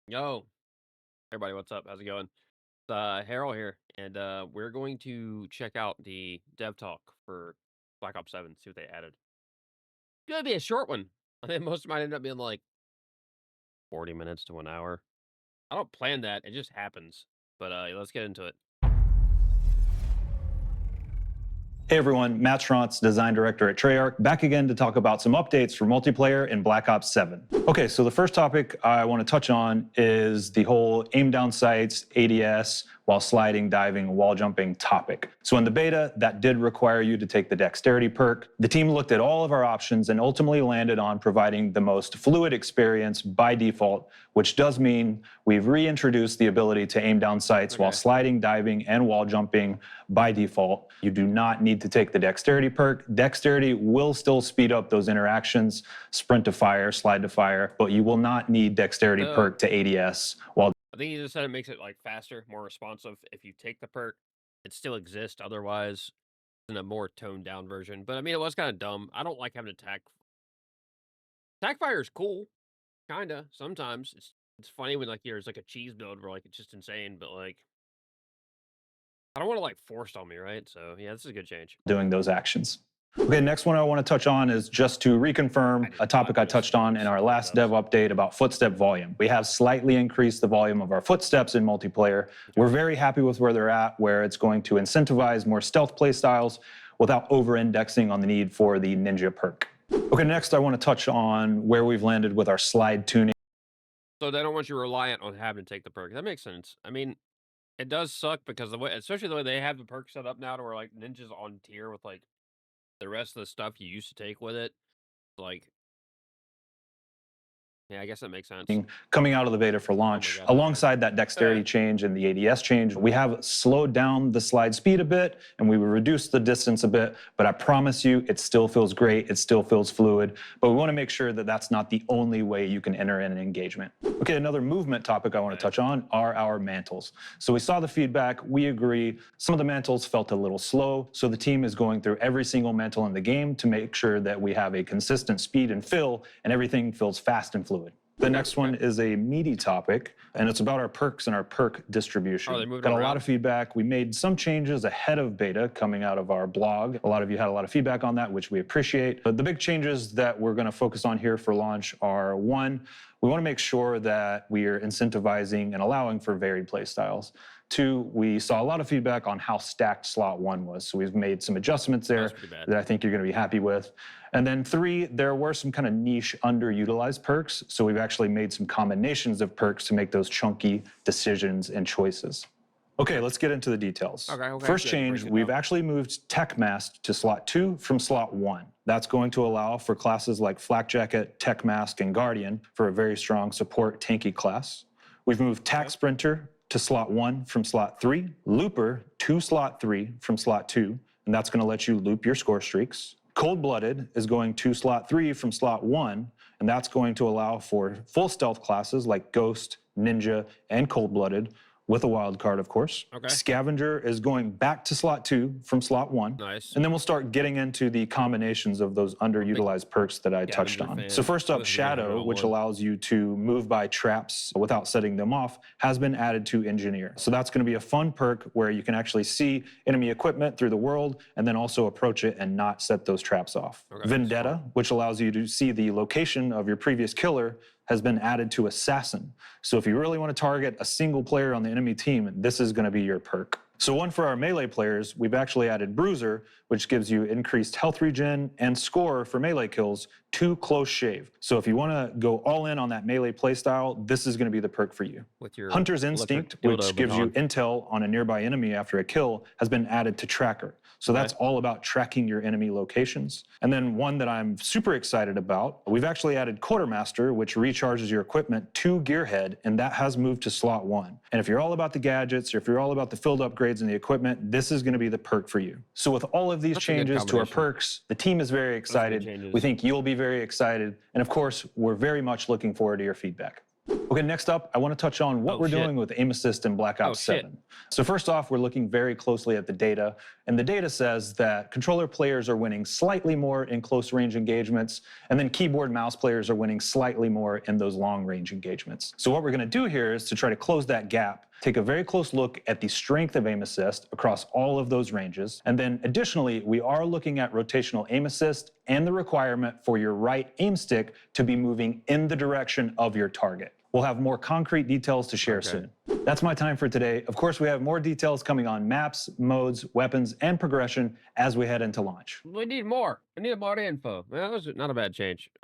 Yo, everybody, what's up? How's it going? Harold here, and we're going to check out the dev talk for Black Ops 7, see what they added. It's gonna be a short one. I think most might end up being like 40 minutes to an hour. I don't plan that, it just happens. But let's get into it. Hey everyone, Matt Schrontz, Design Director at Treyarch, back again to talk about some updates for multiplayer in Black Ops 7. Okay, so the first topic I want to touch on is the whole aim down sights, ADS, while sliding, diving, wall jumping topic. So in the beta, that did require you to take the dexterity perk. The team looked at all of our options and ultimately landed on providing the most fluid experience by default, which does mean we've reintroduced the ability to aim down sights while sliding, diving, and wall jumping by default. You do not need to take the dexterity perk. Dexterity will still speed up those interactions, sprint to fire, slide to fire, but you will not need dexterity perk to ADS while I think you just said it makes it like faster, more responsive. If you take the perk, it still exists. Otherwise, in a more toned down version. But I mean, it was kind of dumb. I don't like having attack. Attack fire is cool, kinda. Sometimes it's funny when like there's like a cheese build where like it's just insane, but like I don't want to like forced on me, right? So yeah, this is a good change. doing those actions. Okay, next one I want to touch on is just to reconfirm a topic I touched on in our last dev update about footstep volume. We have slightly increased the volume of our footsteps in multiplayer. We're very happy with where they're at, where it's going to incentivize more stealth play styles without over-indexing on the need for the ninja perk. Okay, next I want to touch on where we've landed with our slide tuning. So they don't want you reliant on having to take the perk. That makes sense. I mean, it does suck because the way, especially the way they have the perk set up now, to where like ninjas on tier with like the rest of the stuff you used to take with it. Like, yeah, I guess that makes sense. Coming out of the beta for launch. Alongside that dexterity change and the ADS change, we have slowed down the slide speed a bit and we reduced the distance a bit, but I promise you it still feels great, it still feels fluid, but we want to make sure that that's not the only way you can enter in an engagement. Okay, another movement topic I want to touch on are our mantles. So we saw the feedback, we agree, some of the mantles felt a little slow, so the team is going through every single mantle in the game to make sure that we have a consistent speed and fill and everything feels fast and fluid. The next one is a meaty topic, and it's about our perks and our perk distribution. Oh, they moved Got a around? lot of feedback. We made some changes ahead of beta coming out of our blog. A lot of you had a lot of feedback on that, which we appreciate. But the big changes that we're going to focus on here for launch are, one, we want to make sure that we are incentivizing and allowing for varied play styles. Two, we saw a lot of feedback on how stacked slot one was. So we've made some adjustments there that I think you're going to be happy with. And then three, there were some kind of niche underutilized perks. So we've actually made some combinations of perks to make those chunky decisions and choices. Okay, let's get into the details. First change, we've actually moved Tech Mask to slot 2 from slot 1. That's going to allow for classes like Flak Jacket, Tech Mask, and Guardian for a very strong support tanky class. We've moved Tac Sprinter to slot 1 from slot 3, Looper to slot 3 from slot 2, and that's going to let you loop your score streaks. Cold-Blooded is going to slot 3 from slot 1, and that's going to allow for full stealth classes like Ghost, Ninja, and Cold-Blooded, with a wild card, of course. Scavenger is going back to slot 2 from slot 1. Nice. And then we'll start getting into the combinations of those underutilized perks that I touched on. So first up, Shadow, which allows you to move by traps without setting them off, has been added to Engineer. So that's going to be a fun perk where you can actually see enemy equipment through the world and then also approach it and not set those traps off. Vendetta, which allows you to see the location of your previous killer, has been added to Assassin. So if you really want to target a single player on the enemy team, this is going to be your perk. So one for our melee players, we've actually added Bruiser, which gives you increased health regen and score for melee kills to close shave. So if you want to go all in on that melee playstyle, this is going to be the perk for you. With your Hunter's Instinct, which gives you intel on a nearby enemy after a kill, has been added to Tracker. So that's all about tracking your enemy locations. And then one that I'm super excited about, we've actually added Quartermaster, which recharges your equipment to Gearhead, and that has moved to slot 1. And if you're all about the gadgets, or if you're all about the field upgrades and the equipment, this is going to be the perk for you. So with all of these changes to our perks, the team is very excited. We think you'll be very excited. And of course, we're very much looking forward to your feedback. Okay, next up, I want to touch on what Oh, we're shit. doing with aim assist in Black Oh, Ops shit. 7. So first off, we're looking very closely at the data, and the data says that controller players are winning slightly more in close range engagements, and then keyboard mouse players are winning slightly more in those long range engagements. So what we're going to do here is to try to close that gap, take a very close look at the strength of aim assist across all of those ranges, and then additionally, we are looking at rotational aim assist and the requirement for your right aim stick to be moving in the direction of your target. We'll have more concrete details to share soon. That's my time for today. Of course, we have more details coming on maps, modes, weapons, and progression as we head into launch. We need more. I need more info. That was not a bad change.